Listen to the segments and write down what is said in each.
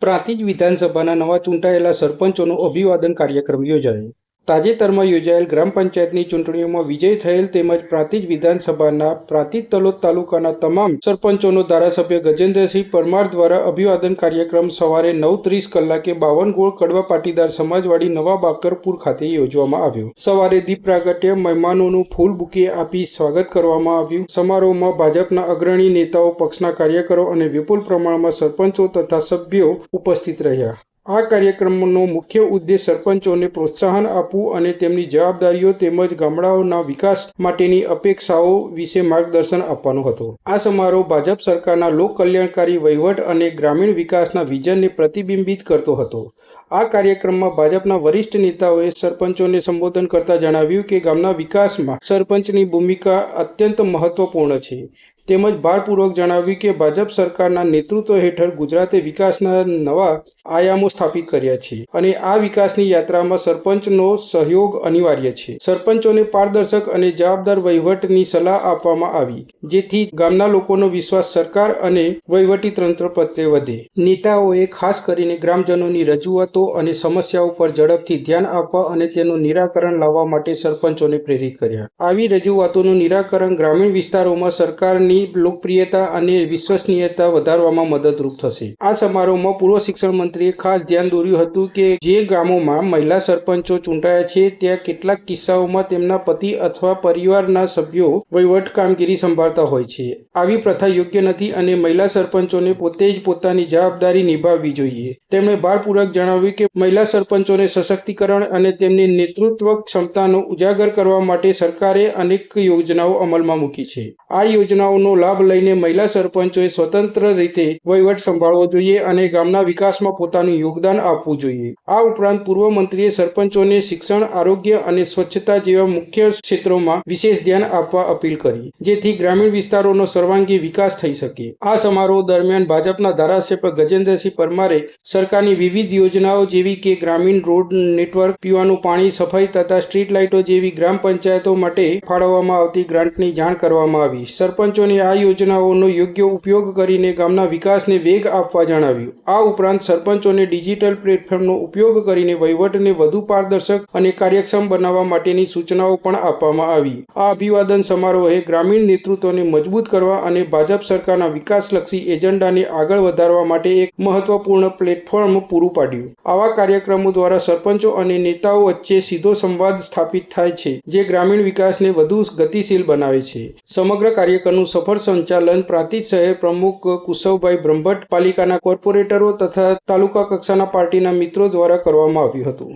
પ્રાંતિજ વિધાનસભાના નવા ચૂંટાયેલા સરપંચોનો અભિવાદન કાર્યક્રમ યોજાયો। તાજેતરમાં યોજાયેલ ગ્રામ પંચાયતની ચૂંટણીઓમાં વિજય થયેલ તેમજ પ્રાંતિજ વિધાનસભાના પ્રાંતિજ તલોદ તાલુકાના તમામ સરપંચોનો ધારાસભ્ય ગજેન્દ્રસિંહ પરમાર દ્વારા અભિવાદન કાર્યક્રમ સવારે 9:30 કલાકે બાવનગોળ કડવા પાટીદાર સમાજવાડી નવા બાકરપુર ખાતે યોજવામાં આવ્યો। સવારે દીપ પ્રાગટ્ય, મહેમાનોનું ફૂલ બુકે આપી સ્વાગત કરવામાં આવ્યું। સમારોહમાં ભાજપના અગ્રણી નેતાઓ, પક્ષના કાર્યકરો અને વિપુલ પ્રમાણમાં સરપંચો તથા સભ્યો ઉપસ્થિત રહ્યા। આ કાર્યક્રમનો મુખ્ય ઉદ્દેશ સરપંચોને પ્રોત્સાહન આપવું અને તેમની જવાબદારીઓ તેમજ ગામડાઓના વિકાસ માટેની અપેક્ષાઓ વિશે માર્ગદર્શન આપવાનો હતો। આ સમારોહ ભાજપ સરકારના લોક કલ્યાણકારી વહીવટ અને ગ્રામીણ વિકાસના વિઝનને પ્રતિબિંબિત કરતો હતો। આ કાર્યક્રમમાં ભાજપના વરિષ્ઠ નેતાઓએ સરપંચોને સંબોધન કરતા જણાવ્યું કે ગામના વિકાસમાં સરપંચની ભૂમિકા અત્યંત મહત્વપૂર્ણ છે। તેમજ ભારપૂર્વક જણાવ્યું કે ભાજપ સરકારના નેતૃત્વ હેઠળ ગુજરાતે વિકાસના નવા આયામો સ્થાપિત કર્યા છે અને આ વિકાસની યાત્રામાં સરપંચનો સહયોગ અનિવાર્ય છે। સરપંચોને પારદર્શક અને જવાબદાર વહીવટની સલાહ આપવામાં આવી જેથી ગામના લોકોનો વિશ્વાસ સરકાર અને વહીવટી તંત્ર પ્રત્યે વધે। નેતાઓએ ખાસ કરીને ગ્રામજનોની રજૂઆતો અને સમસ્યાઓ પર ઝડપથી ધ્યાન આપવા અને તેનું નિરાકરણ લાવવા માટે સરપંચોને પ્રેરિત કર્યા। આવી રજૂઆતોનું નિરાકરણ ગ્રામીણ વિસ્તારોમાં સરકારની લોકપ્રિયતા અને વિશ્વસનીયતા વધારવામાં મદદરૂપ થશે। આ સમારોહમાં પૂર્વ શિક્ષણ મંત્રીએ ખાસ ધ્યાન દોર્યું હતું કે જે ગામોમાં મહિલા સરપંચો ચૂંટાયા છે ત્યાં કેટલાક કિસ્સાઓમાં તેમના પતિ અથવા પરિવારના સભ્યો વહીવટ કામગીરી સંભાળતા હોય છે। આવી પ્રથા યોગ્ય નથી અને મહિલા સરપંચોને પોતે જ પોતાની જવાબદારી નિભાવવી જોઈએ। તેમણે ભારપૂર્વક જણાવ્યું કે મહિલા સરપંચોને સશક્તિકરણ અને તેમની નેતૃત્વ ક્ષમતાનો ઉજાગર કરવા માટે સરકારે અનેક યોજનાઓ અમલમાં મૂકી છે। આ યોજનાઓનો લાભ લઈને મહિલા સરપંચોએ સ્વતંત્ર રીતે વહીવટ સંભાળવો જોઈએ અને ગામના વિકાસમાં પોતાનું યોગદાન આપવું જોઈએ। આ ઉપરાંત પૂર્વ મંત્રીએ સરપંચોને શિક્ષણ, આરોગ્ય અને સ્વચ્છતા જેવા મુખ્ય ક્ષેત્રોમાં વિશેષ ધ્યાન આપવા અપીલ કરી જેથી ગ્રામીણ વિસ્તારોનો સર્વાંગી વિકાસ થઈ શકે। આ સમારોહ દરમિયાન ભાજપના ધારાસભ્ય ગજેન્દ્રસિંહ પરમારે સરકારની વિવિધ યોજનાઓ જેવી કે ગ્રામીણ રોડ નેટવર્ક, પીવાનું પાણી, સફાઈ તથા સ્ટ્રીટ લાઇટો જેવી ગ્રામ પંચાયતો માટે ફાળવવામાં આવતી ગ્રાન્ટની જાણ કરવામાં આવી। સરપંચોને આ યોજનાઓનો યોગ્ય ઉપયોગ કરીને ગામના વિકાસને વેગ આપવા જણાવ્યું। આ ઉપરાંત સરપંચોને ડિજિટલ પ્લેટફોર્મનો ઉપયોગ કરીને વહીવટને વધુ પારદર્શક અને કાર્યક્ષમ બનાવવા માટેની સૂચનાઓ પણ આપવામાં આવી। આ અભિવાદન સમારોહે ગ્રામીણ નેતૃત્વને મજબૂત કરવા અને ભાજપ સરકારના વિકાસલક્ષી એજન્ડાને આગળ વધારવા માટે એક મહત્વપૂર્ણ પ્લેટફોર્મ પૂરું પાડ્યું। આવા કાર્યક્રમો દ્વારા સરપંચો અને નેતાઓ વચ્ચે સીધો સંવાદ સ્થાપિત થાય છે જે ગ્રામીણ વિકાસને વધુ ગતિશીલ બનાવે છે। સમગ્ર કાર્યક્રમનું સફળ સંચાલન પ્રાંતિજ શહેર પ્રમુખ કુશવભાઈ બ્રહ્મભટ્ટ, પાલિકાના કોર્પોરેટરો તથા તાલુકા કક્ષાના પાર્ટીના મિત્રો દ્વારા કરવામાં આવ્યું હતું।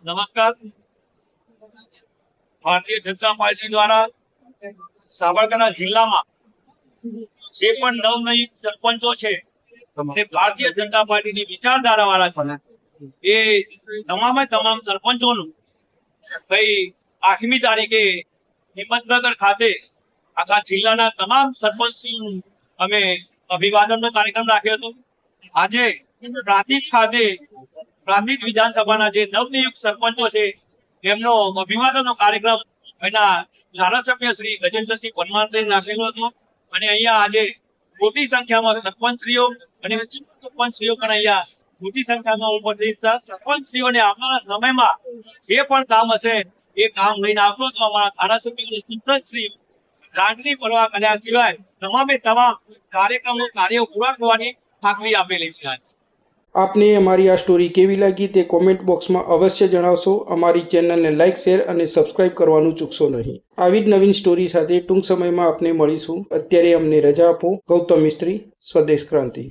નમસ્કાર। ભારતીય જનતા પાર્ટી દ્વારા સાબરકાંઠા જિલ્લામાં જે પણ નવનિયુક્ત સરપંચો છે તે ભારતીય જનતા પાર્ટીની વિચારધારા વાળા છે એ તમામ સરપંચોનું ભાઈ 8મી તારીખે હિંમતનગર ખાતે આખા જિલ્લાના તમામ સરપંચનું અમે અભિવાદનનો કાર્યક્રમ રાખ્યો હતો। આજે પ્રાંતિજ ખાતે પ્રાંતિજ વિધાનસભાના જે નવનિયુક્ત સરપંચો છે એમનો અભિવાદનનો કાર્યક્રમ એના ધારાસભ્ય શ્રી ગજેન્દ્રસિંહ પરમારે રાખેલો હતો અને અહીંયા આજે મોટી સંખ્યામાં સરપંચશ્રીઓ અને સરપંચશ્રીઓ પણ અહીંયા મોટી સંખ્યામાં ઉપસ્થિત હતા। સરપંચશ્રીઓને આવનારા સમયમાં જે પણ કામ હશે એ કામ લઈને આવશો તો અમારા ધારાસભ્યોની સંસદશ્રી ગ્રાન્ટની પરવા કર્યા સિવાય તમામ કાર્યો પૂરા કરવાની ખાતરી આપેલી છે। આપને અમારી આ સ્ટોરી કેવી લાગી તે કોમેન્ટ બોક્સમાં અવશ્ય જણાવશો। અમારી ચેનલને લાઇક, શેર અને સબસ્ક્રાઇબ કરવાનું ચૂકશો નહીં। આવી જ નવીન સ્ટોરી સાથે ટૂંક સમયમાં આપને મળીશું। અત્યારે અમને રજા આપો। ગૌતમ મિસ્ત્રી, સ્વદેશ ક્રાંતિ।